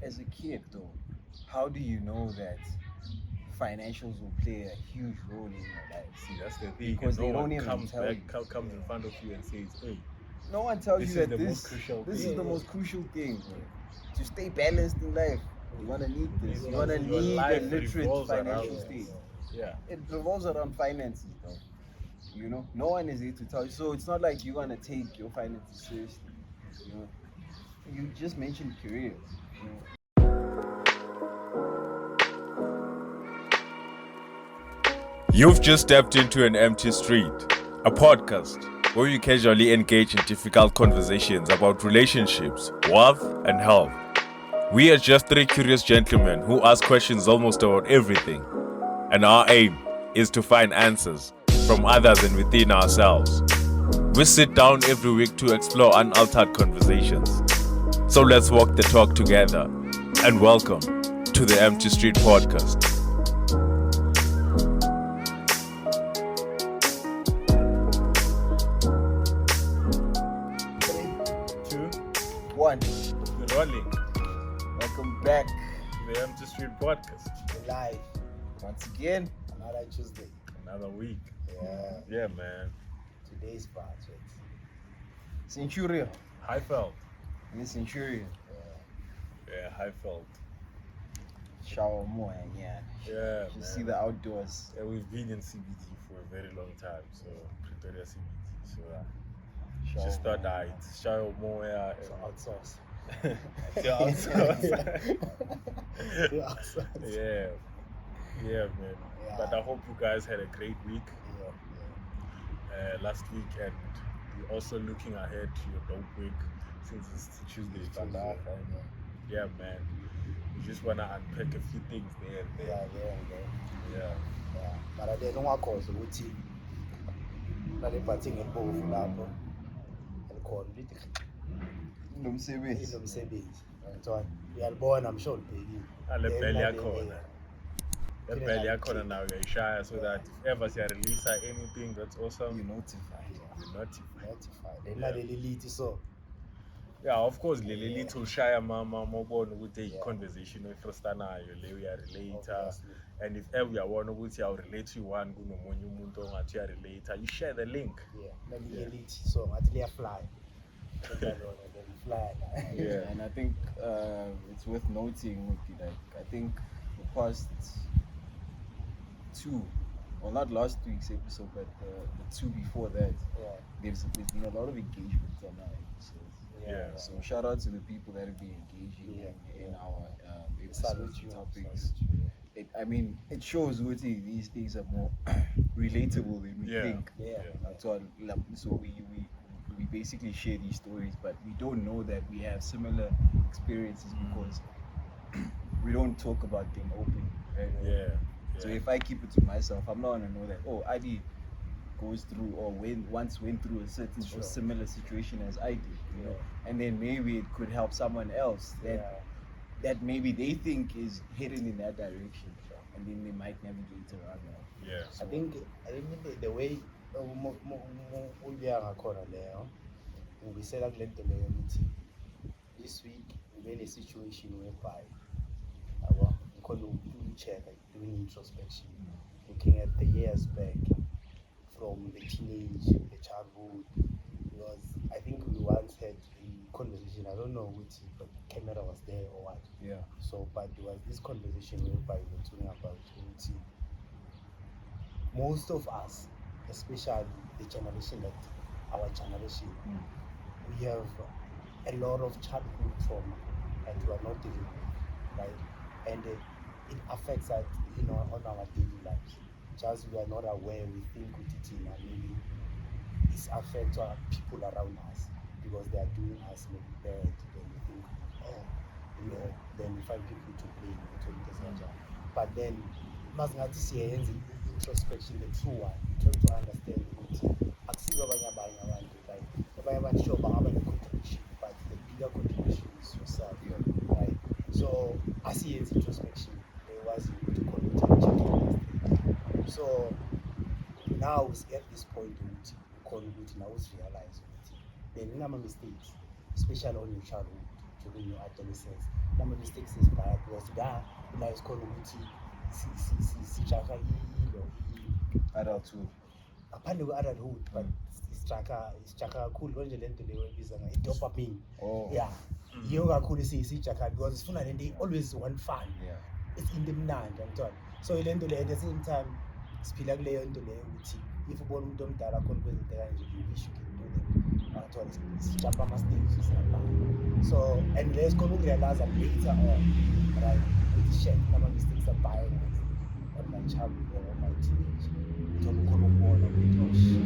as a kid though, how do you know that financials will play a huge role in your life? See, that's the thing. Because And no they don't one even comes tell back, you. comes in front of you and says, "Hey, No one tells this you is that the most crucial this thing." is the most crucial thing, bro. To stay balanced in life, you're gonna need this. You're gonna Your need a life literate revolves financial around state. this. Yeah. It revolves around finances, though. You know, no one is there to tell you. So it's not like you're gonna take your finances seriously. You know, you just mentioned career. You know, You've just stepped into An Empty Street, a podcast where we casually engage in difficult conversations about relationships, wealth, and health. We are just three curious gentlemen who ask questions almost about everything, and our aim is to find answers from others and within ourselves. We sit down every week to explore unaltered conversations. So let's walk the talk together, and welcome to the Empty Street Podcast. 1. We're rolling. Welcome back. The Empty Street Podcast. We're live. Once again, Another Tuesday. Another week. Yeah. Yeah, man. Today's budget. Centurion. High felt. This Centurion. Yeah, high felt. Shower more, yeah. Yeah, Just man. see the outdoors. Yeah, we've been in CBD for a very long time, so Pretoria CBD. So Shower just thought more. I'd show more. So outsource. Yeah, outsource. The outsource. Yeah, man. Yeah. But I hope you guys had a great week Yeah. last week, and we're also looking ahead to your dope week since it's Tuesday. Vandaag, So, yeah, man. We just wanna unpack a few things there and Yeah. there. Yeah. But I don't want to cause ukuthi lale bhathing elibomvu lapho elikhona lithi Nomsebenzi. inomsebenzi. Ngithola uyalibona I'm sure libhekile. Le Then belly lale- yakhona. The Feeling belly like yakhona tick. now uyayishaya so that if ever siya release anything that's awesome, You notified. you're notified. Notified. Then Yeah. lale lithi so. Yeah, of course, leli lithi ushaya mama ubone ukuthi Yeah. i-conversation oyifrostanayo le uyarelate, Obviously. and if ever uyabona ukuthi awurelate you-one kunomunye umuntu ongathi uyarelate, you share the link. Yeah. Lale Yeah. lithi so ngathi liyafly. Then fly. Yeah. And I think it's worth noting, like, I think the past two, well, not last week's episode, but the two before that, Yeah. there's been a lot of engagement on our episodes. Yeah. So shout out to the people that have been engaging Yeah. in our Salute episodes you. and topics. Salute you. It shows what these things are more relatable than we Yeah. think. Yeah. So we basically share these stories, but we don't know that we have similar experiences because we don't talk about them openly. Right? Yeah. So if I keep it to myself, I'm not gonna know that Adi goes through or once went through a certain or Sure. similar situation as I did, you know, Yeah. and then maybe it could help someone else that maybe they think is heading in that direction, and then they might navigate around that. Yeah. I think the way uya ngakhona leyo ngibisela kule nto leyo ukuthi this week ube ne situation whereby yabo ngikhona ukucheck doing introspection, looking at the years back from the teenage, the childhood, because I think we once had a conversation, I don't know which the camera was there or what. Yeah. So, but there was this conversation whereby we were talking about routine. Most of us, especially the generation that our generation, we have a lot of childhood trauma that we are not dealing with, right? And it affects us, on our daily lives. Just we are not aware, we think with it in and maybe it affects our people around us because they are doing us maybe bad. Then we think, then we find people to blame, etc. But then, masingathi siyenza introspection, the true one, trying to understand ukuthi akusibo abanye abantu, right? Abanye abantu sure bangaba ne-contribution, but the bigger contribution is yourself, right? So asiyenza introspection, there was to call it. So now we at this point ukuthi ukhona ukuthi now realize ukuthi there are mistakes, especially on your childhood, during your adolescence. Number mistakes is bad because la isikole ukuthi sijaga ilo adulthood. aphandle kwe-adulthood but sijaga kakhulu konje lento leyo ebiza i-dopamine. Oh. Yeah, yiyo kakhulu sijaga because sifuna lento always one fun. Yeah. It's into emnandi yangithola. So lento leyo at the same time siphila kuleyo nto leyo ukuthi if ubona umuntu omdala khona kwezinto kanje you wish you can do them. Yangithola sijump ama-stages siyabhala. So and lesikhona ukurealize later on right with shit ama-mistakes abhaying on my childhood or on my teenage. Uthola ukhona ukubona ukuthi oh shit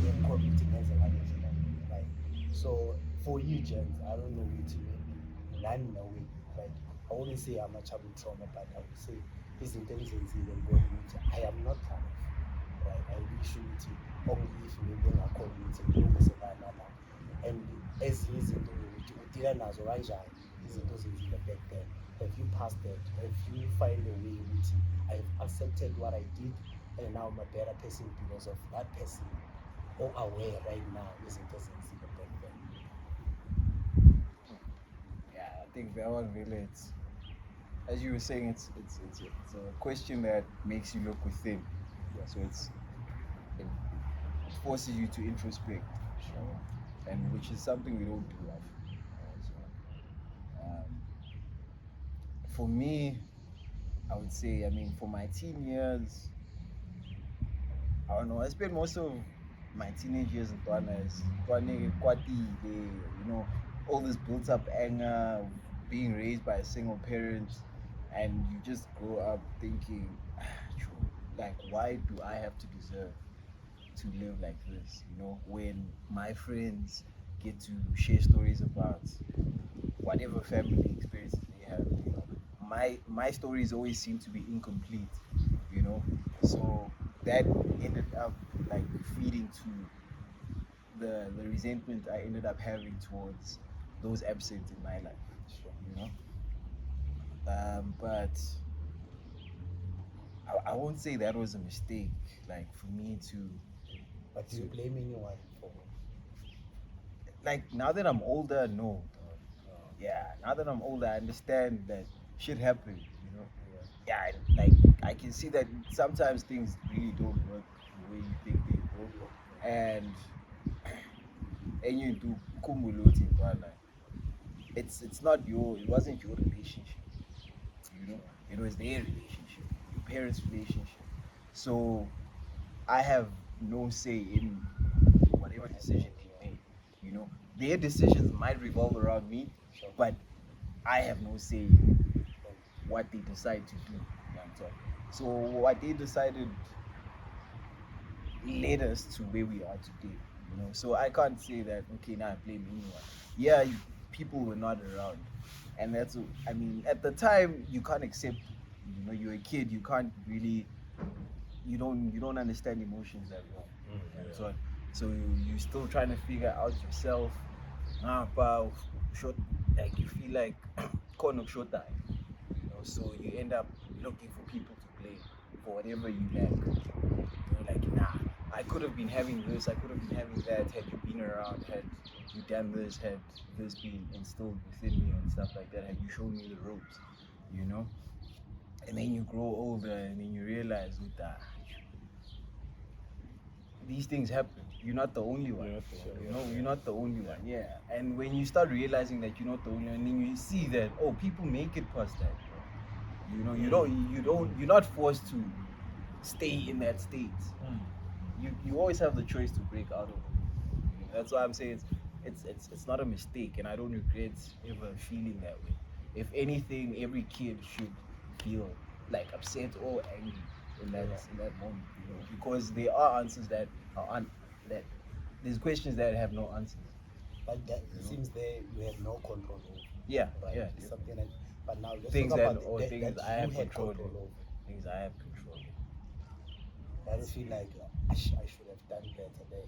ngikhona ukuthi ngenze ngale ndlela right. So for you gents, I don't know ukuthi maybe nani nawe right. I wouldn't say I'm a childhood trauma, but I would say izinto engizenzile ngibona ukuthi I am not proud of, right. I wish ukuthi ongiyifi maybe engakhona ukuthi ngilungise kanala and ezinye izinto ukuthi udila nazo kanjani izinto ozenzile back then. Have you passed that? Have you find a way ukuthi I've accepted what I did and now I'm a better person because of that person, or aware right now izinto ezenzile back then? Yeah, I think that one relates. As you were saying, it's a question that makes you look within. Yeah, so it forces you to introspect, and which is something we don't do often. For me, I would say, I mean, for my teen years, I don't know. I spent most of my teenage years in Kwati, all this built up anger, being raised by a single parent, and you just grow up thinking, like, why do I have to deserve to live like this? When my friends get to share stories about whatever family experiences they have, my stories always seem to be incomplete, so that ended up like feeding to the resentment I ended up having towards those absent in my life, but I won't say that was a mistake, like for me to. But do you blame anyone for? Like now that I'm older, no. Yeah, now that I'm older, I understand that shit happened, Yeah, like I can see that sometimes things really don't work the way you think they will, and you do kumuluti, it wasn't your relationship, it was their relationship, your parents' relationship. So I have no say in whatever decision they make. Their decisions might revolve around me, but I have no say in what they decide to do. So what they decided led us to where we are today. So I can't say that okay, now I blame anyone. Yeah, people were not around, and that's, I mean, at the time you can't accept. You're a kid. You can't really. You don't understand emotions that well. So you're still trying to figure out yourself. Short, like you feel like kind of short time. So you end up looking for people to blame for whatever you lack. Like, nah, I could have been having this, I could have been having that, had you been around, had you done this, had this been instilled within me and stuff like that, had you shown me the ropes, And then you grow older and then you realize that these things happen. You're not the only one. You're not the only one. Yeah. And when you start realizing that you're not the only one, and then you see that people make it past that. You're not forced to stay in that state. You always have the choice to break out of it. That's why I'm saying it's not a mistake, and I don't regret ever feeling that way. If anything, every kid should feel like upset or angry in that moment, because there are answers that are that there's questions that have no answers. But that seems there you have no control over. Yeah, right? yeah. Something like, but now let's Things talk that about things that I have you had control over. over. Things I have control over. I just feel like I should have done better there.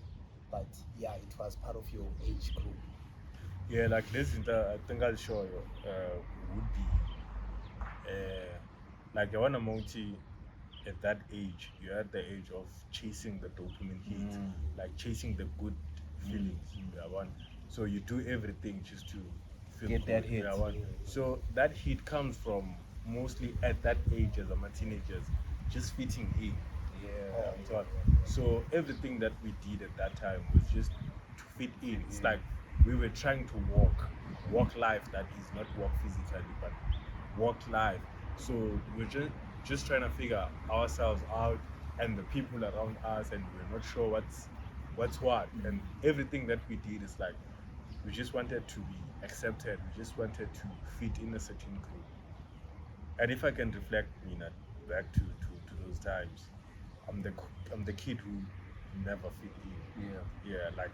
But yeah, it was part of your age group. Yeah, like this, I think I'll show you would be like the one multi at that age. You're at the age of chasing the dopamine hit, like chasing the good feelings. So you do everything just to feel Get that good. hit. So that hit comes from mostly at that age as a teenagers, just fitting in. Yeah. So everything that we did at that time was just to fit in. It's like we were trying to walk life that is not walk physically, but walk life. So we're just trying to figure ourselves out and the people around us, and we're not sure what's what. And everything that we did is like we just wanted to be accepted. We just wanted to fit in a certain group. And if I can reflect, back to those times, I'm the kid who never fit in. Yeah. Yeah, like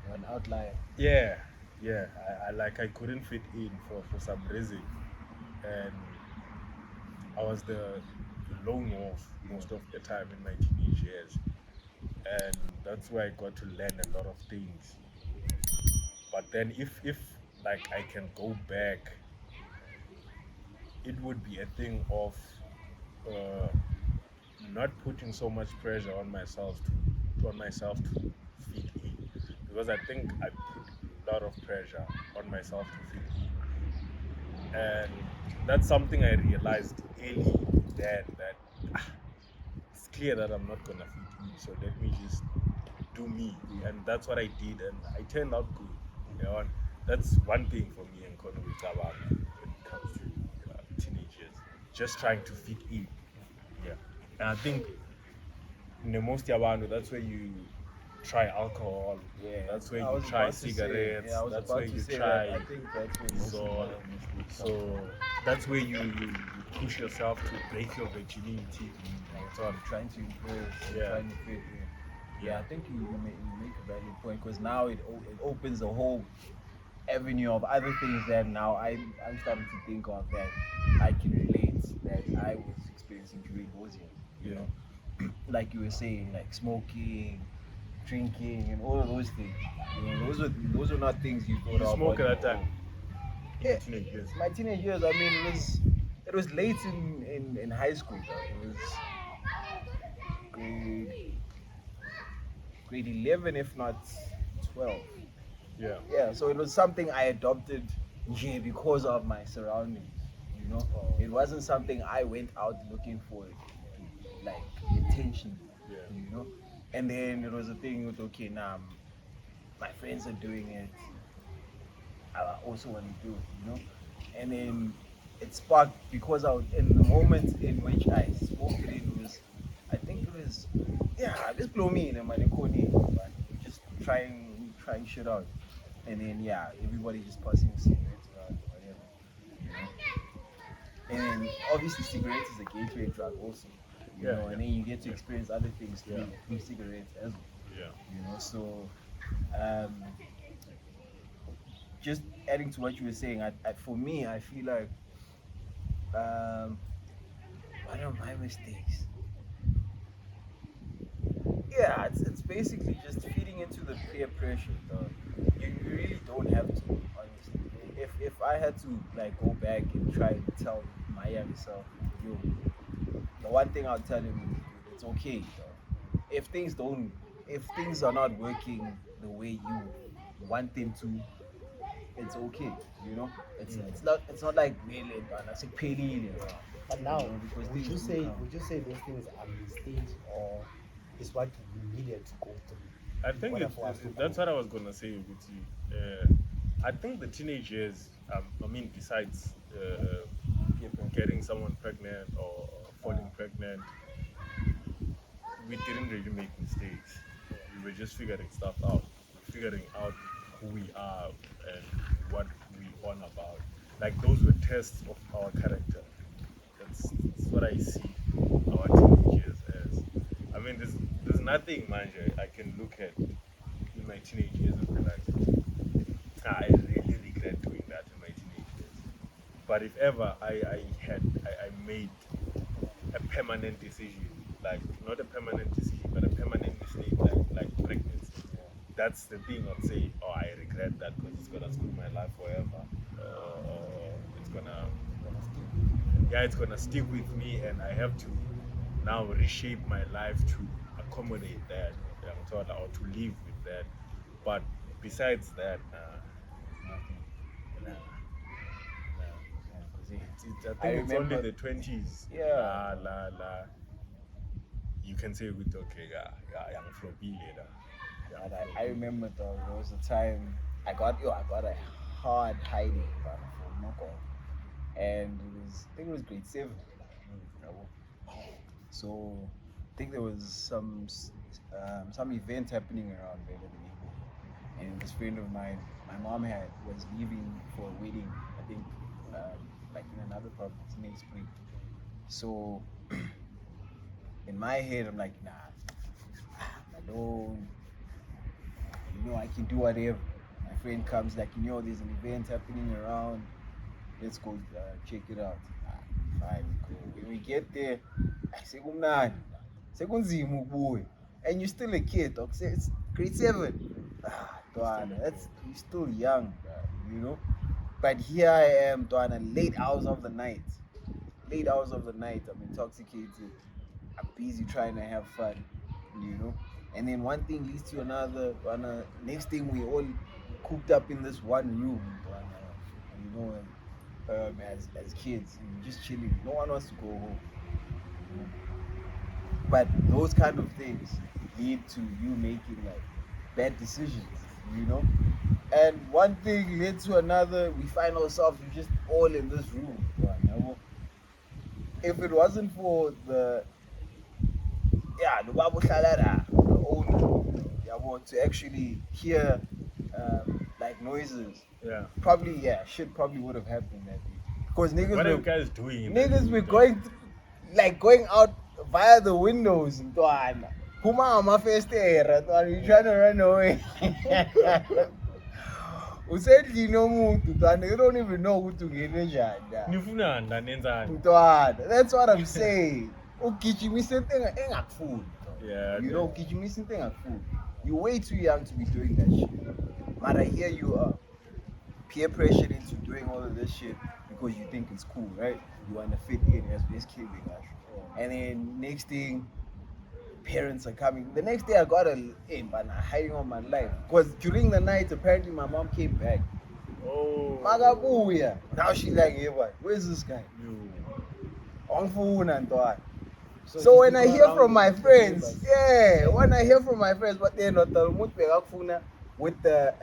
You're an outlier. yeah, yeah. I couldn't fit in for some reason, and I was the lone wolf most of the time in my teenage years, and that's where I got to learn a lot of things. But then if like I can go back, it would be a thing of uh, not putting so much pressure on myself to fit in, because I think I put a lot of pressure on myself to fit in, and that's something I realized early then, that it's clear that I'm not gonna fit in, so let me just do me, and that's what I did, and I turned out good. You know, and that's one thing for me and Kono with Tabanga when it comes to teenagers, just trying to fit in. Yeah, and I think in the most yabantu, that's where you try alcohol. Yeah. That's where I you was try about to say, cigarettes. yeah, I was That's about where to you say try that. I think that's where most of so my mistakes come so that's where you push yourself to break your virginity. And so on. from. Trying to impress, Yeah. trying to fit in. Yeah, I think you make a valid point, because now it opens a whole avenue of other things that now I'm starting to think of that I can relate, that I was experiencing during those years. You Yeah. know, like you were saying, like smoking, drinking, and all of those things. You know, those were not things you thought You of. smoke on at that your time own. in Yeah, your teenage years. my teenage years. I mean, it was late in high school. Though. It was grade grade 11, if not 12. Yeah. Yeah, so it was something I adopted, yeah, because of my surroundings. You know, it wasn't something I went out looking for, like intentionally. Yeah. You know, and then it was a thing with, okay, now my friends are doing it, I also want to do it. You know, and then it sparked, because in the moment in which I smoked it, it was, I think it was, yeah, just blow me in, man, but just trying shit out. And then, yeah, everybody just passing cigarettes around or whatever, you know. And then obviously cigarettes is a gateway drug also, you Yeah. know. And then you get to Yeah. experience other things Yeah. through cigarettes as well, Yeah. you know. So, um, just adding to what you were saying, for me, I feel like, um, one of my mistakes, yeah, it's basically just feeding into the peer pressure, though. You really don't have to, honestly. If I had to, like, go back and try and tell my younger self, yo, the one thing I'll tell him is, dude, it's okay, though. If things are not working the way you want them to, it's okay, you know. It's not like really, I say pale, But now, because would things you do say come. would you say those things are mistakes, or is what you needed to go through I in think order for us to that's grow? what I was gonna say with you. I think the teenage years. I mean, besides getting someone pregnant or falling pregnant, we didn't really make mistakes. We were just figuring stuff out. We're figuring out who we are and what we on about. Like those were tests of our character. That's what I see our teenage years as. I mean, there's nothing, manja, I can look at in my teenage years and be like, "Ah, I really regret doing that in my teenage years." But if ever I made a permanent decision, like not a permanent decision, but a permanent mistake, like pregnancy. That's the thing I'd say. Oh, I regret that because it's gonna screw my life forever. It's gonna, yeah, it's gonna stick with me, and I have to now reshape my life to accommodate that, or to live with that. But besides that, Nothing. nah, Yeah, 'cause I I think it's only remember. the 20s. Yeah. You can say with okay, young floppy later. And I remember though, there was a time I got a hard hiding from Moko. And I think it was grade 7. Yabo. So I think there was some event happening around there in the neighborhood. And this friend of mine, my mom was leaving for a wedding, I think like in another province next week. So in my head I'm like, nah, I don't, I can do whatever. My friend comes like, there's an event happening around. Let's go check it out. Fine, we go. When we get there, I say, "Kumnandi, sekunzima ukubuya." And you're still a kid, dog. It's grade 7. Dwana, you're still young, But here I am, Dwana, late hours of the night. Late hours of the night, I'm intoxicated. I'm busy trying to have fun, And then one thing leads to another. Next thing we all cooped up in this one room, as kids, and just chilling. No one wants to go home. But those kind of things lead to you making like bad decisions, And one thing led to another. We find ourselves just all in this room. If it wasn't for the owner, to actually hear like noises, probably shit probably would have happened that day. Because What are you guys doing? niggas were going out via the windows, Ntwana. Puma my first era, you trying to run away. Usedlini omuntu, Ntwana, you don't even know who to get Ntwana, that's what I'm saying. Ugijimisa into engakufuni. Yeah. Ugijimisa into engakufuni. You're way too young to be doing that shit. But I hear you are peer pressured into doing all of this shit because you think it's cool, right? You want to fit in as this kid, and then next thing, parents are coming. The next day, I got hiding on my life because during the night, apparently my mom came back. Oh. Magabuya. Now she's like, hey, what? Where's this guy? On phone and that. So when I hear from my friends, but they're not with the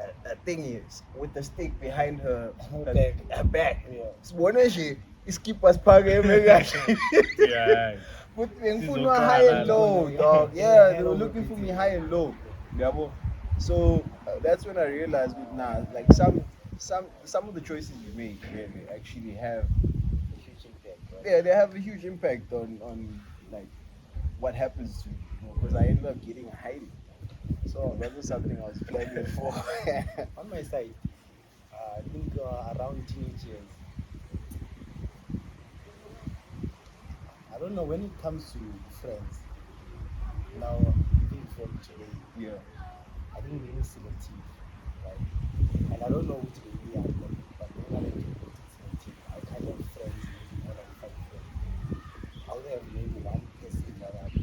thing is with the stick behind her back. When she skip us Yeah. But high and low, dog. Yeah, they were looking for me high and low. So that's when I realized, like some of the choices you make really actually have A huge impact, right? yeah, they have a huge impact on like what happens to you, because I ended up getting a hiding. So that was something I was planning for. On my side, I think around teenage years, I don't know, when it comes to friends, now being from today, Yeah. I think being selective, right? And I don't know which way we are, but when I do selective, I kind of friends, maybe more than 5 friends. I'll have maybe one person that I'm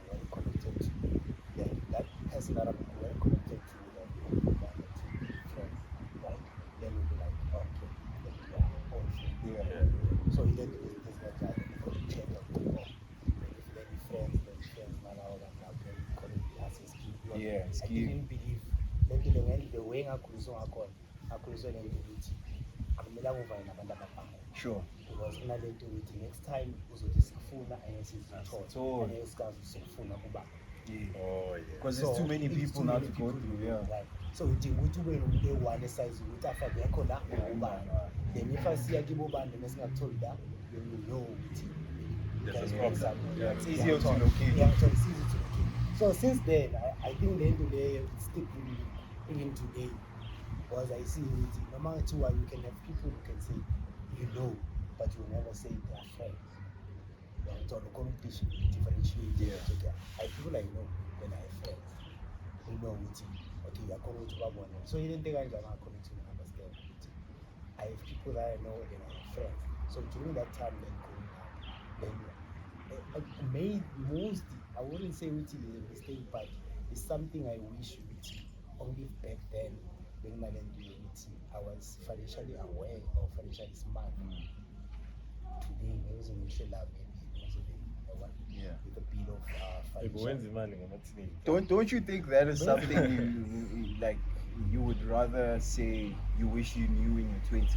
very connected to. Then that person that I'm very connected to, then maybe 1 or 2 friends, right? Then we'll be like, okay, then we are all friends. Yeah. So then there's that guy that we check on the call. Then the friends, man, all that now then call it as a skill. Yeah, I skill. didn't believe the way ngakhulunywa lento ukuthi akumelanga uvane nabantu ababhangayo. Sure. Because kunale nto ukuthi next time uzothi sikufuna angeke Asithole. sizithole, angeke sikwazi sikufuna kubani. Yeah. Oh, yeah. Because there's too many people now to go through. Yeah. Right. So udinga ukuthi ube nomuntu eyi-one esayizi ukuthi afa ngekho la ubani. Then if asiya kibo bantu mesingakutholi la, then you know ukuthi There's a guys problem. something. Yeah, it's easier to locate. Yeah, so it's easy to locate. So since then, I think the end of the day, it's still really even today. Because I see it, no matter what, you can have people who can say, but you will never say they are friends. So the competition differentiate. Yeah. Okay, I feel like when I have friends, we know what okay, you are coming to one. So you didn't think I'm coming to understand. I have people that I know and I have friends. So during that time, then growing up, then made mostly, I wouldn't say which is a mistake, but it's something I wish which only back then I was financially aware or financially smart. Today, maybe it was Yeah. with a bit of When's the financial. man in a teenage? Don't you think that is something you like? You would rather say you wish you knew in your 20s,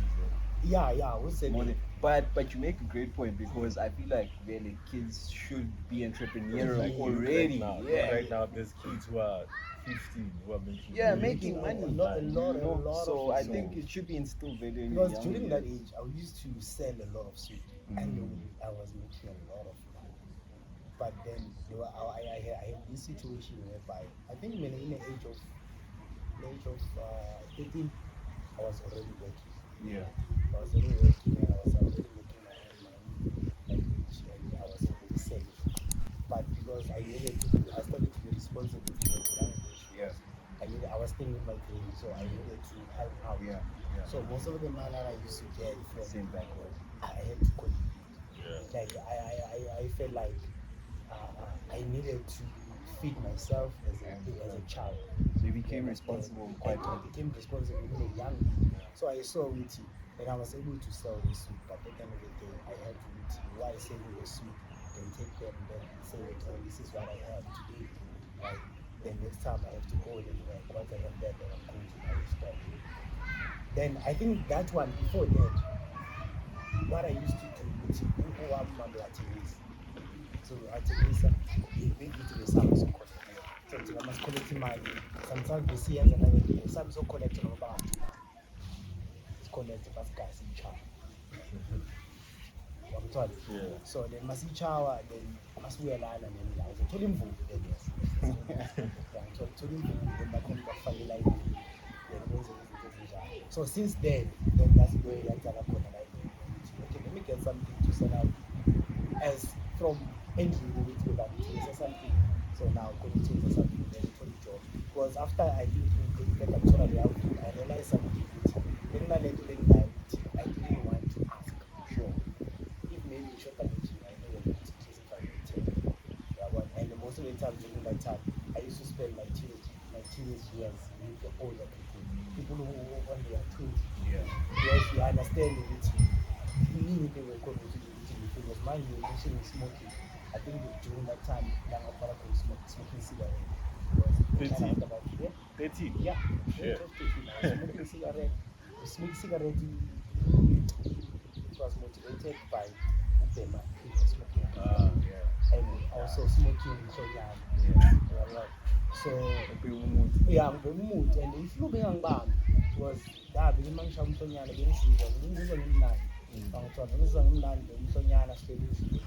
Yeah, I would say more than, but you make a great point, because I feel like really kids should be entrepreneurial Yeah, already. Right now, there's kids who are 15 who are making Yeah, millions making of money. online. You know, a lot so of I it. think it should be instilled very in Because young during years. that age, I used to sell a lot of sweet, and I was making a lot of money. But then I had this situation whereby I think when in the age of 13, I was already working. Yeah. I was already working, and I was already making my own money, and I was already selling. But because I started to be responsible from a young age. Yeah. I was staying with my grade, so I needed to help out. Yeah. Yeah. So most of the money that I used to get from, Same backwards. I had to contribute. Yeah. Like I felt like I needed to feed myself as a child. So you became You responsible understand? quite I early. became responsible in a young age. So I saw with it, and I was able to sell the suit. But at the end of the day, I had to with why selling the suit, then take them, then say that, oh, this is what I have today. Right? Then next time I have to go and work. Once I have that, then I'm going to buy a store. Then I think that one before that, what I used to do with so athengisa ngithi besami sokhona so thina masikolekta imali sometimes besiyenza besami sokhonekta noma bangathina sikhonekte basigayisa ichawa wakuthola. Yeah. So then masichawa, then masibuyelana then la uzothola imvubu then yes uthola imvubu then bakhona bakufakela imvubu then wenze izinto ezinjalo. So since then that's where yaqala khona la okay, let me get something to sell out as from endlini ukuthi bengangithengisa something. So now ngithengisa something then ngithole job, because after I think ngithola le outfit I realized something ukuthi bekunalento bengilayo ukuthi I didn't want to ask. Sure, if maybe short packaging, I know what it is if I return. And most of the time during that time, I used to spend my teenage years with the older people who when they are 20. Yeah. Because you understand it, they were going to do it because mind you mentioning smoking. I think during that time, young Apara could smoking cigarette. Because 13. about yeah. 13. Yeah, Yeah. smoking cigarette. Smoking cigarette. It was motivated by Ubema, he was smoking, Yeah. and also smoking Soyan. Yeah. So Be mood. yeah, the mood, and if you be young bam, was that the man sham Soyan against you, and you were nine. Soyan, smoking.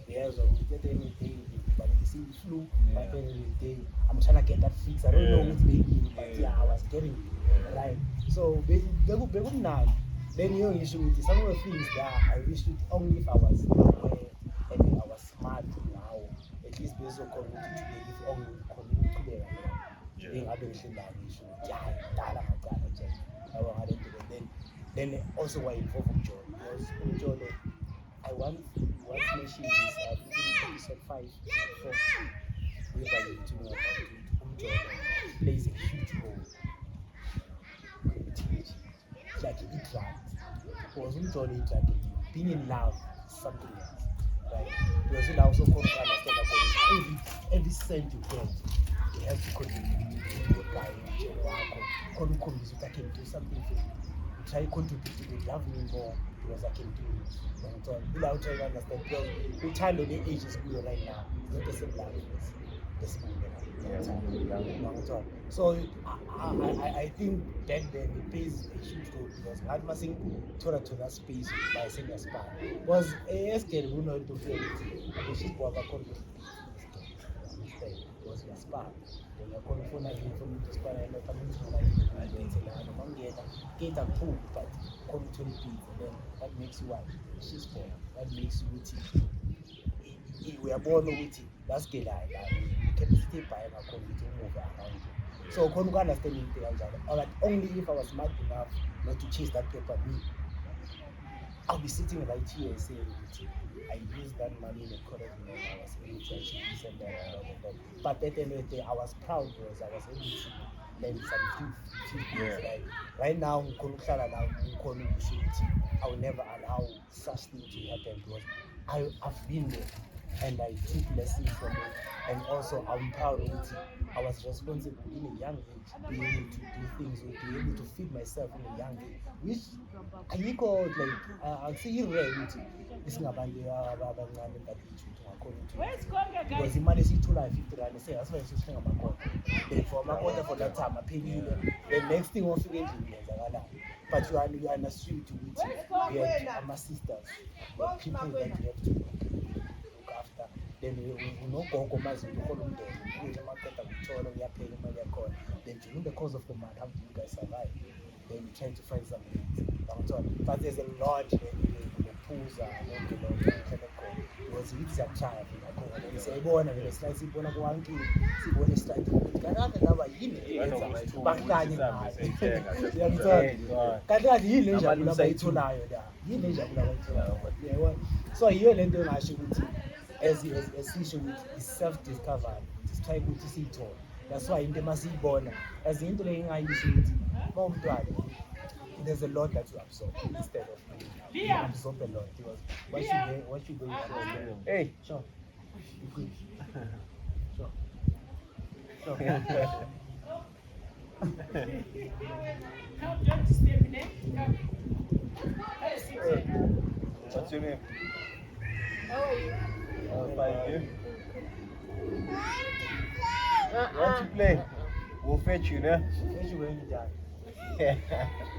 Yes, or we get anything, but you see flu, Yeah. but then I'm trying to get that fix. I don't know Yeah. what's maybe, but Yeah. yeah, I was getting it. Right. So they would none. Then you issue with some of the things that I wish it only if I was aware and I was smart now. At least based on community today, if only community today, being able to that issue. Then also why involved with John, because John I once mentioned this in episode 5 4 whereby you talking about John plays a huge role in teenage. It's like he drugs. Because John drugging you. Being in love is something else. Right? Because you also come to understand that every cent you get, you have to contribute to the guy in John. I can do something for you. Try to contribute to the government more because I can do it. Without trying to understand, because the child of the age is good right now, it's not the same life as the school. So I think back then it plays a huge role because I must think to that space by saying a spa was a scale who know to feel it. She's born a understand because you're spa. Then you're calling for to spa and coming to my pizza and get a pool, but come to the pizza. Then that makes you what? She's born. That makes you witty. We are born with it. That's good. Capacity by a computer move around you. So couldn't understand anything like only if I was smart enough not to chase that paper me. I'll be sitting right here saying I used that money in a correct manner. I was able to achieve this and that. But at the end of the day, I was proud because I was able to then some few things, right now I will never allow such thing to happen because I've been there and I took lessons from it, and also I'm proud of it. I was responsible in a young age, being able to do things or be able to feed myself in a young age, which ayikho like I'd say irare ukuthi isingabantu abancane that age ukuthi ungakhona ukuthi because imali esiyitholayo 50 rand seyasiba sesithenga amakota, then for amakota for that time aphelile, the next thing ofika endlini yenzakalani, but you are in a street ukuthi you had ama-sisters, people that you have to look after, then unogogo mazi uhola umndeni ukuthi amakota kuthola uyaphela imali yakhona, then during the course of the month how do you guys survive? Then you try to find something else. But there's a lot ngokuphuza konke lokho ehlele khona because yithi siyatshaya phela khona siyayibona vele slide siyibona kuwankini siyibona slide ukuthi kanaka ngaba yini eyenza bahlanye ngayo uyangithola kanti yini le njalo abayitholayo la yini le njalo abayitholayo yabona. So yiyo lento engasho ukuthi esisho ukuthi is-self discovery sitry ukuthi siyithole. That's why into masiyibona as into le engayisho ukuthi mawumntwana there's a lot that you absorb instead of you absorb a lot because what you going for. Hey, sure. You good. Sure. What's your name? How are you? Fine, you? Want to play? We'll fetch you, né? Fetch you when you're done.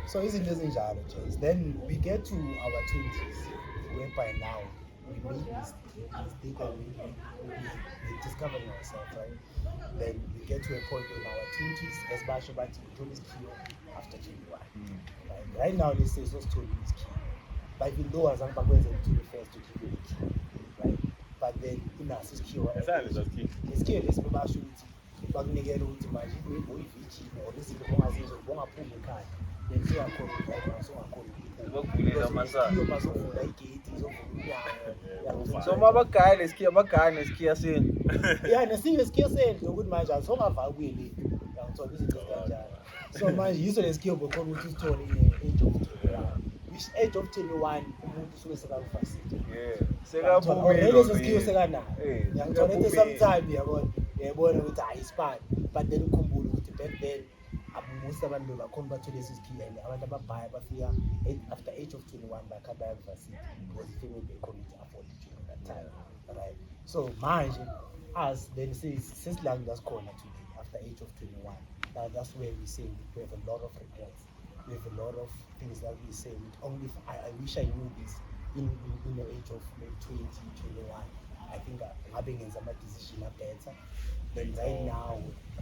So izinto ezinjalo James. Then we get to our 20s whereby now we made mistake or we discovering ourselves, right? Then we get to a point in our 20s as basho bathi uthola isikhiwo after 21. Right now let's say so story is key, but even though azange bakwenze until first to give you the key, right? But then inaso isikhiwo isikhiwo lesibasho ukuthi bakunikela ukuthi manje uyivijini or izinto ongazenzo bongaphumi ekhaya then seyakhona ukuyiva songakhona Bakuvulela amasango. bazovula igate izovula umnyango. So mabagaya nesikhiya senu. Yeah, nesinye isikhiwo sendlu ukuthi manje asongavali kuyele yangithola izinto ezikanjalo. So manje yiso lesikhiwo bokhona ukuthi sithole age of 21, which age of 21 umuntu usuke sekakuvasile. Sekabumile leso sikhiwo sekanayo yangithola into sekabumile. sometime yabona ukuthi hayi isipani, but then ukhumbule ukuthi back then most abantu bakhona bathole lesi sikhiwo and abantu ababhaya bafika after age of 21 bakhamba bayakuvasile because ifamily bekhona ukuthi afford during that time, right? So manje us then sesilanga ngasikhona today after age of 21. Now that's where we say we have a lot of regrets, we have a lot of things that we say only I wish I knew this in the age of maybe 20, 21. I think ngabe ngenza ama-decision better than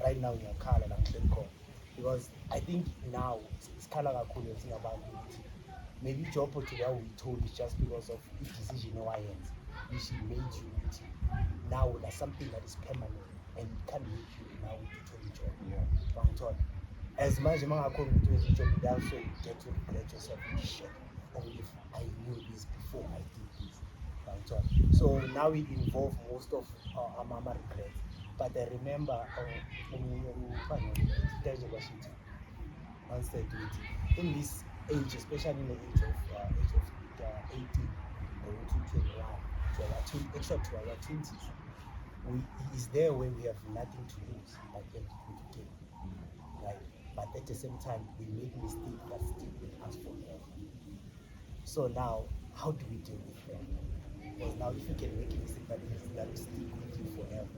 right now ngiyakhala la ngihleli khona because I think now isikhala kakhulu singabantu ukuthi maybe job today we told is just because of the decision owayenza which made you ukuthi now there's something that is permanent and it can make you now to a job. Bangithola as manje mangakhona ukuthi wenze job that's so you get to regret yourself and shit, only if I knew this before I did this. So now we involve most of our mama regrets. But I remember in this age, especially in the age of 18 or 21 to our 20s, is there where we have nothing to lose but everything to gain, right? But at the same time, we make mistakes that stick with us forever. So now, how do we deal with them? Because now if you can make a mistake that will stick with you forever,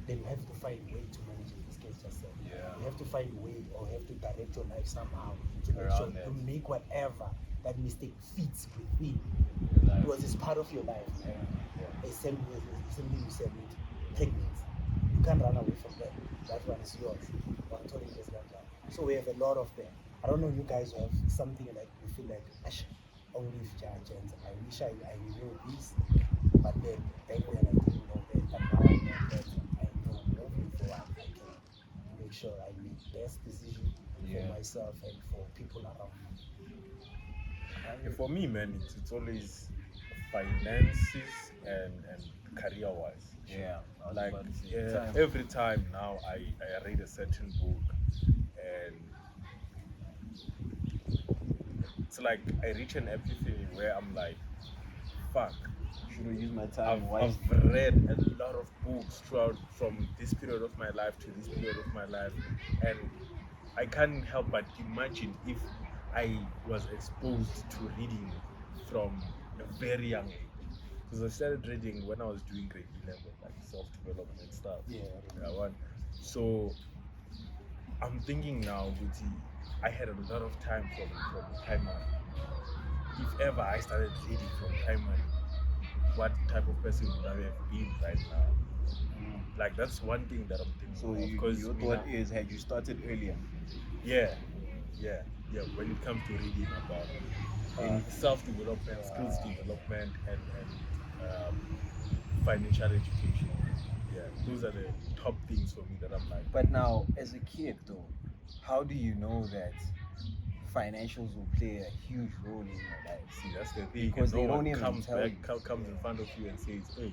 then you have to find a way to manage it. Yourself. You have to find a way or have to direct your life somehow to make sure you make whatever that mistake fits within, because it's part of your life. Same thing you said with pregnancy. You can't run away from that. That one is yours. So we have a lot of them. I don't know, you guys have something like you feel like only if judges. I wish I knew this, but then back then I didn't know that, but now I know that. I know moving forward I can make sure I make best decision for myself and for people around me. For me, man, it's always finances and career wise. Yeah, like every time now I read a certain book, and it's like I reach an epiphany where I'm like, fuck. Should have used my time I've wisely. read a lot of books throughout from this period of my life to this period of my life, and I can't help but imagine if I was exposed to reading from a very young age. Because I started reading when I was doing grade 11, like self development stuff. Yeah, Yeah, one. So I'm thinking now, Guti, I had a lot of time from primary. If ever I started reading from primary, what type of person would I have been right now? Like that's one thing that I'm thinking So of. Because your thought is, had you started earlier, yeah, yeah, yeah. When it comes to reading about self development, skills development, and financial education, yeah, those are the top things for me that I'm like, but now as a kid though, how do you know that financials will play a huge role in your life? see, that's the thing, Because and no they don't one even comes tell back, you. comes in front of you and says, "Hey,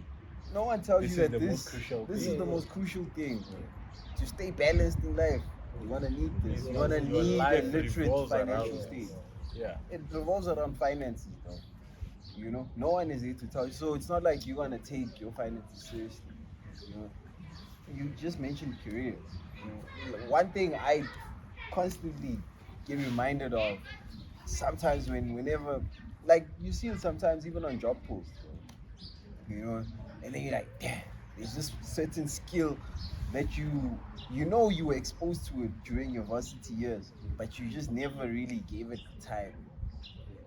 No one tells this you is that the most crucial this thing." is the most crucial thing, bro. To stay balanced in life, you're gonna need this. You're gonna Your need a life literate revolves around financial this. state. Yeah, It revolves around finances, though. You know, no one is there to tell you. So it's not like you're gonna take your finances seriously. You know, you just mentioned careers. You know, one thing I constantly get reminded of sometimes whenever, like you see it sometimes even on job posts, you know, and then you're like, damn, there's this certain skill that you were exposed to it during your varsity years, but you just never really gave it the time,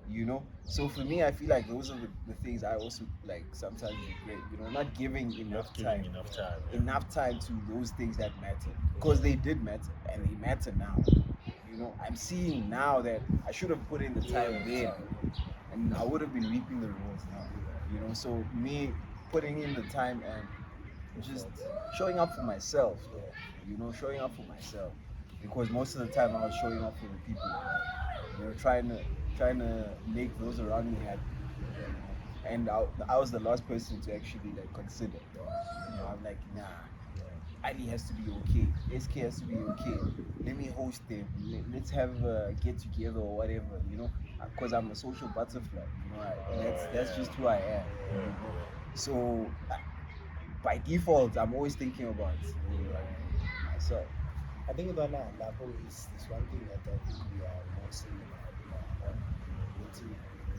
you know. So for me, I feel like those are the things I also like sometimes regret, you know, not giving enough not giving time, enough time. Yeah. enough time to those things that matter, because they did matter and they matter now. You know, I'm seeing now that I should have put in the time then, and I would have been reaping the rewards now. You know, so me putting in the time and just showing up for myself, you know, showing up for myself, because most of the time I was showing up for the people, you know, trying to make those around me happy, you know? And I was the last person to actually like consider. You know, I'm like, nah, Ali has to be okay. SK has to be okay. Let me host them. Let's have a get together or whatever. You know, because I'm a social butterfly. You know, that's just who I am. You know? So by default, I'm always thinking about myself. I think that Labo is one thing that I think we are more similar on.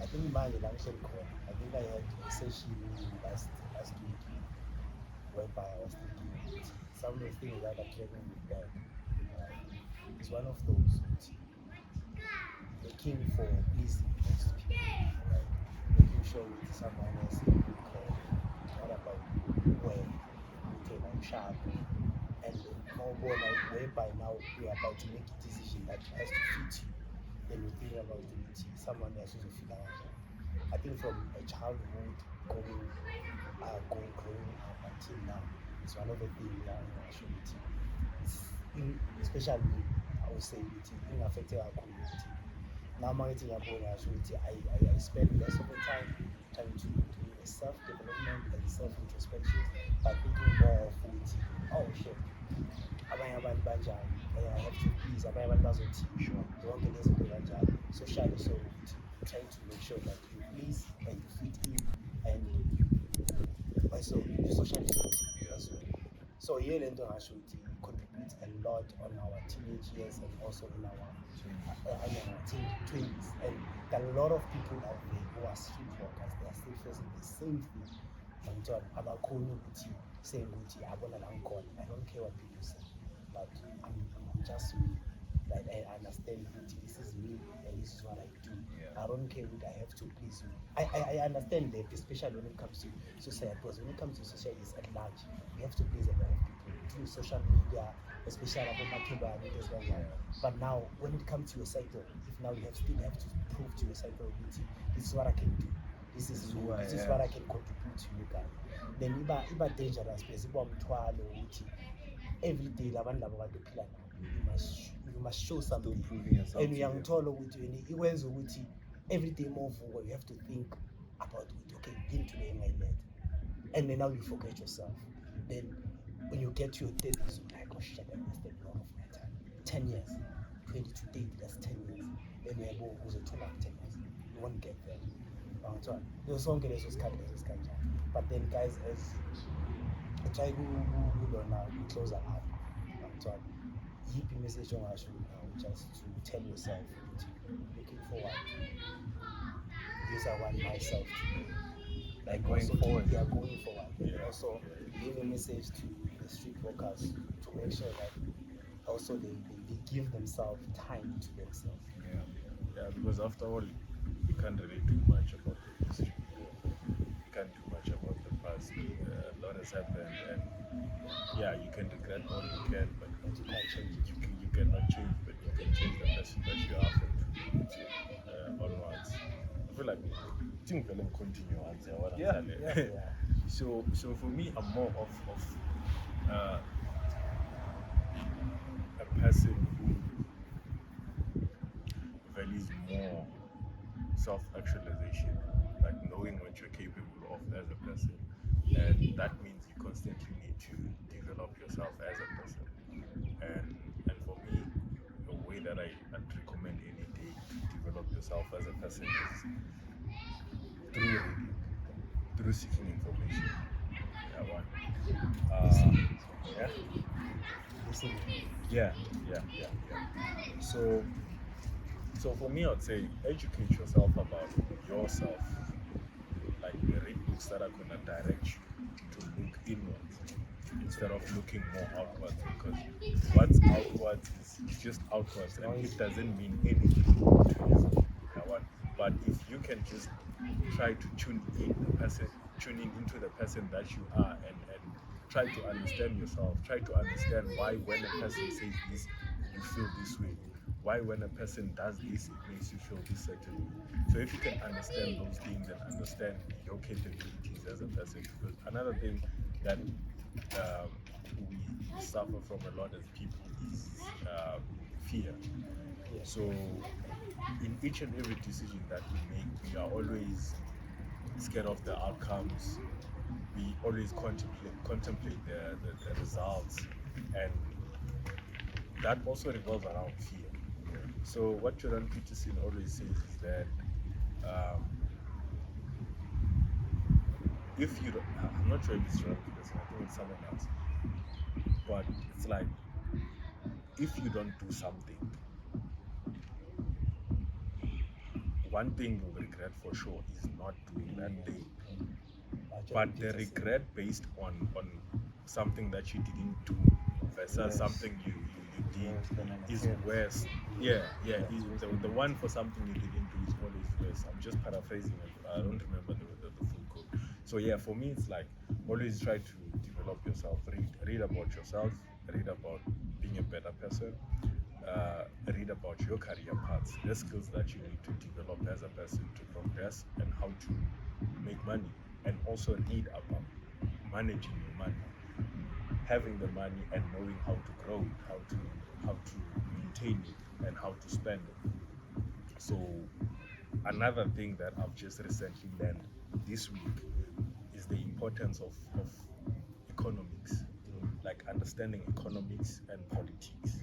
I think my election call, I think I had a session last week whereby I was thinking some of the things that are carrying me back is one of those looking for pleasing most people, right? Making sure that someone has a good call. It's not about where okay, I'm sharp and more whereby now we are about to make a decision that has to fit you. Then you think about someone else who's a figure. I think from a childhood growing up until now, it's one of the things that I'm going to show it. Especially me, I would say it in affected our community. Now marketing I spend less of the time trying to do a self-development and self-introspection by thinking more of which, oh shit, abanye abantu banjani, I have to please abanye abantu bazothi zonke lezi zinto kanjalo, socially, so trying to make sure that you please and you fit in and you also you socially fit as well. So here lento ngasho ukuthi contributes a lot on our teenage years and also in our 20s. And there are a lot of people out there who are streetwalkers. They are still facing the same thing. Abakhona ukuthi saying ukuthi yabona la ngikhona. I don't care what people say, but I'm just me. Like I understand that this is me and this is what I do. I don't care what I have to please you. I understand that, especially when it comes to society, because when it comes to society at large, we have to please a lot of people through social media, especially about Makeba and things like that. But now, when it comes to your cycle, if now you still have to prove to your cycle, this is what I can do. This is me. This is what I can contribute to you guys. Then iba dangerous because iba umthwalo ukuthi every day labantu labo badophila nabo. You must show something. Still proving yourself. And uyangithola ukuthi ikwenza ukuthi every day more you have to think about it. Okay, into the engayileta. And then now you forget yourself. Then when you get to your 30s, you're like, oh shit, I wasted a lot of my time. 10 years. ready to date, that's 10 years. Then you go who's a 10 years. You won't get there. There's some guys who's cut. But then guys as try who don't know who close our eye. Yippee message on us just to tell yourself that looking forward. This I want myself to do. Like going Also forward. We are going forward. Yeah. Also give a message to the street workers to make sure that also they give themselves time to themselves. Yeah, because after all, you can't really do much about the history. You can't do much about the past. A lot has happened, and yeah, you can regret all you can, but You can't change it. you cannot change, but you can change the person that you are from onwards. I feel like things will continue once what I'm Yeah, saying. Yeah. So for me, I'm more of a person who values more self-actualization, like knowing what you're capable of as a person, and that means you constantly need to develop yourself as a person. And for me, the way that I'd recommend any day to develop yourself as a person is through reading, through seeking information. Yeah, one. Yeah. Listen, Yeah. So for me, I'd say educate yourself about yourself. Like read books that are gonna direct you to look inwards instead of looking more outwards. Because what's outwards is just outwards, and it doesn't mean anything to you. Yeah, one. But if you can just try to tuning into the person that you are, and try to understand yourself, try to understand why when a person says this, you feel this way. Why when a person does this, it makes you feel this certain way. So if you can understand those things and understand your capabilities as a person, because another thing that we suffer from a lot as people is fear. So in each and every decision that we make, we are always scared of the outcomes. We always contemplate the results, and that also revolves around fear. So what Jordan Peterson always says is that if you don't, I'm not sure if it's Jordan Peterson, I think it's someone else, but it's like if you don't do something, one thing you'll regret for sure is not doing that thing. But the regret based on something that you didn't do versus Yes. something you did Worse than an is attempt. worse. The one for something you didn't do is always worse. I'm just paraphrasing it. I don't remember the full quote. So yeah, for me it's like always try to develop yourself. Read about yourself. Read about being a better person. Read about your career paths, the skills that you need to develop as a person to progress, and how to make money, and also read about managing your money, having the money and knowing how to grow it, how to maintain it, and how to spend it. So another thing that I've just recently learned this week is the importance of economics, like understanding economics and politics.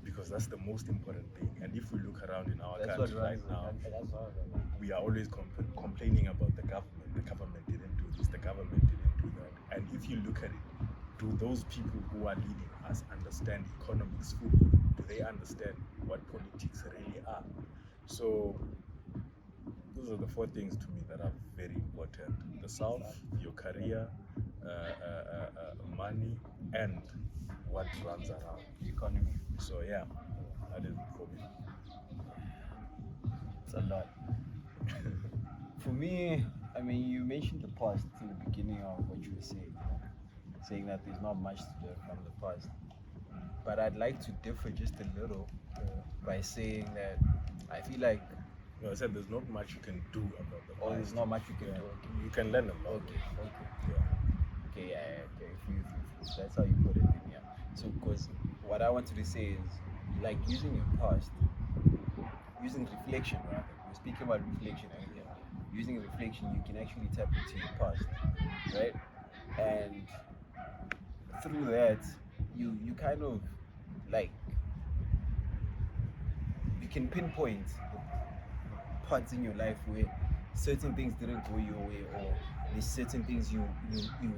Because that's the most important thing. And if we look around in our That's what country right runs the now, country. we are always complaining about the government. The government didn't do this, the government didn't do that. And if you look at it, do those people who are leading us understand economics fully? Do they understand what politics really are? So those are the four things to me that are very important: the self, your career, money, and what runs around. Economy. So yeah, that is it for me. It's a lot. For me, I mean, you mentioned the past in the beginning of what you were saying that there's not much to learn from the past. But I'd like to differ just a little by saying that I feel like, No, I said there's not much you can do about the oh, there's past. not much you can Yeah. do. You can learn a lot. Okay. Yeah. Okay, yeah. Okay, if that's how you put it, then yeah. So, because what I wanted to say is, like, using your past, using reflection, rather. We were speaking about reflection earlier. Using reflection, you can actually tap into your past, right? And through that, you kind of like you can pinpoint parts in your life where certain things didn't go your way, or there's certain things you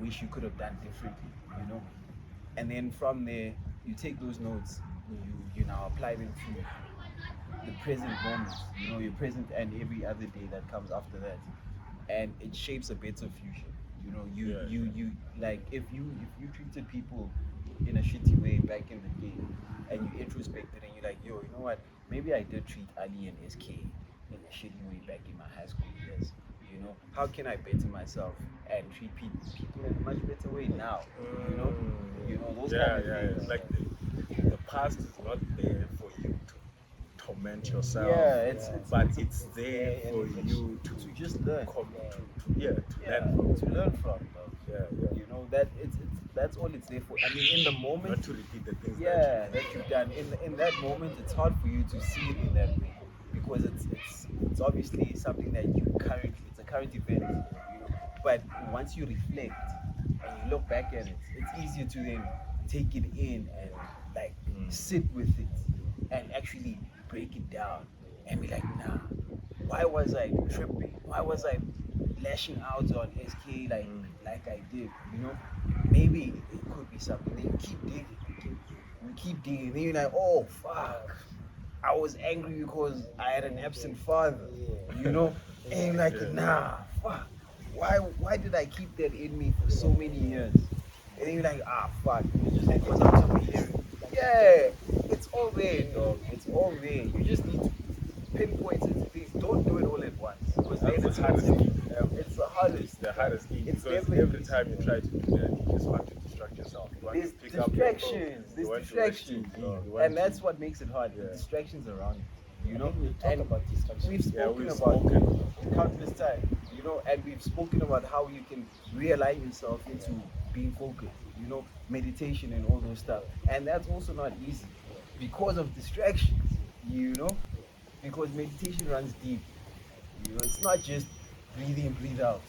wish you could have done differently, you know. And then from there, you take those notes, you now apply them to the present moment, you know, your present and every other day that comes after that, and it shapes a better future. You know, you like if you treated people in a shitty way back in the day, and you introspected and you're like, yo, you know what? Maybe I did treat Ali and SK in a shitty way back in my high school years. You know, how can I better myself and treat people in a much better way now? You know, those kind of things. Like the past is not there for you to torment yourself. Yeah, but it's it's there for you to just learn. learn from. To learn from, bro. Yeah. You know that it's that's all it's there for. I mean, in the moment, Not to repeat the things that you've done. In that moment, it's hard for you to see it in that way, because it's obviously something that it's a current event, you know. But once you reflect and you look back at it, it's easier to then take it in and like sit with it and actually break it down and be like, nah, why was I tripping? Why was I lashing out on SK like I did? You know, maybe it could be something. Then you keep digging, you keep digging. Then you're like, oh fuck, I was angry because I had an absent father. You know, and you're like, nah, fuck. Why did I keep that in me for so many years? And then you're like, fuck, it's just because I'm so here. Yeah, it's all there, dog. It's all there. You just need to pinpoint certain things. Don't do it all at once, because then That's the hardest thing ever. it's the hardest. It's the hardest thing, It's because definitely- every time you try to do that, you just want to distract yourself. You want There's to pick up your phone. distractions. You There's want to watch distractions, TV. You want and to- that's what makes it hard. The distractions around you. You know, We talk and about distractions. we've spoken we've about spoken. countless times. You know, and we've spoken about how you can realign yourself into being focused. You know, meditation and all those stuff, and that's also not easy because of distractions. You know, because meditation runs deep. You know, it's not just breathe in, breathe out.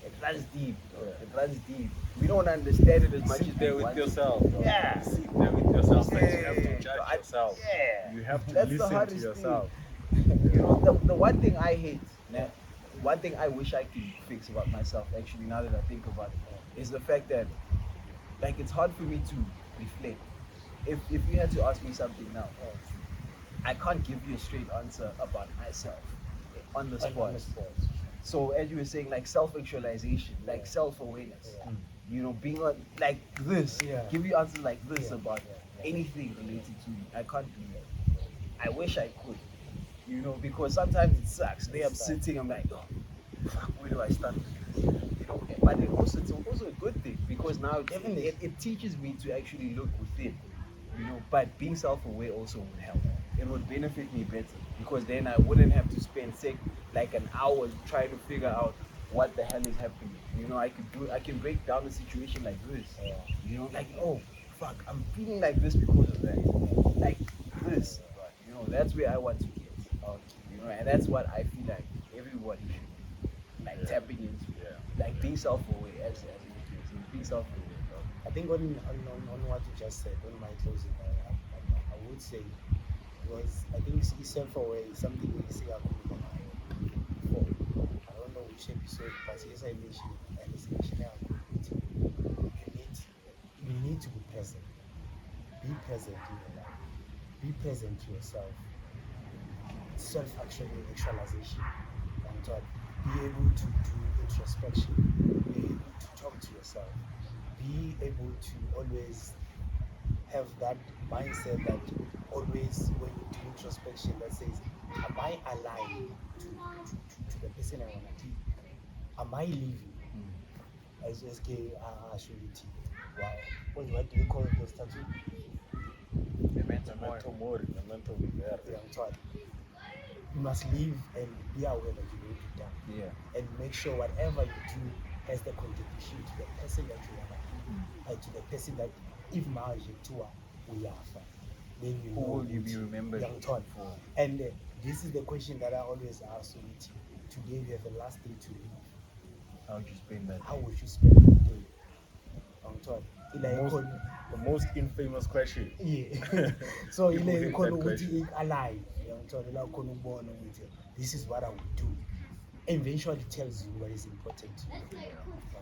It runs deep. It runs deep. We don't understand it as much as Sit there we with want. yourself. Bro. Yeah. Sit there with yourself. Like, you have to Yeah. judge yourself. Yeah. You have to That's the listen to hardest yourself. thing. You know, the one thing I hate, one thing I wish I could fix about myself, actually, now that I think about it, is the fact that, like, it's hard for me to reflect. If you had to ask me something now, I can't give you a straight answer about myself on the spot. So as you were saying, like self-actualization, like self-awareness, you know, being on like this, give you answers like this about anything related to me. I can't do that. I wish I could, you know, because sometimes it sucks. There I'm sitting, I'm like, oh, fuck, where do I start with this? You know, but it's also a good thing, because now it teaches me to actually look within, you know. But being self-aware also would help. It would benefit me better, because then I wouldn't have to spend like an hour trying to figure out what the hell is happening. You know, I can break down the situation like this. You know, like, oh fuck, I'm feeling like this because of that. Like this. You know, that's where I want to get. You know, and that's what I feel like everybody should be like tapping into. Like being self-aware as individuals, being self-aware. I think on what you just said, on my closing, I would say, was I think self-aware is something we say before. I don't know which episode, but as I mentioned, and it's mentioned you need to be present. Be present in your life. Be present to yourself. Self-actualization. And be able to do introspection. Be able to talk to yourself. Be able to always have that mindset that always when you do introspection that says, am I aligned to the person I want to be? Am I living? As SK Ashuriti. Wow. What do we call those tattoo? Memento mori, memento vivere. Yeah, I'm taught. You must live and be aware that you will be done. Yeah. And make sure whatever you do has the contribution to the person that you want to be, to the person that if marriage tour we are fine. Then you Who know will you be remembered for? for? And this is the question that I always ask you. Today we have the last day to live. How would you spend that? How would you spend the day? angithola The ila most, ikhona the most infamous question. yeah so People ile hate ikhona that ukuthi question. alive angithola la khona ukubona ukuthi this is what I would do eventually tells you what is important to you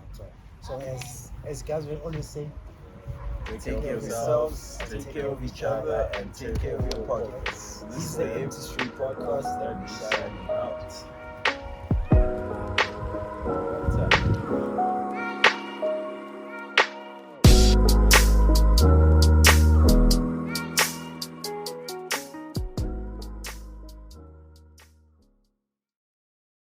angithola so as guys will always say Take care of yourselves, take care of each other, and take care of your pockets. This is the Empty Street Podcast, and we're signing out.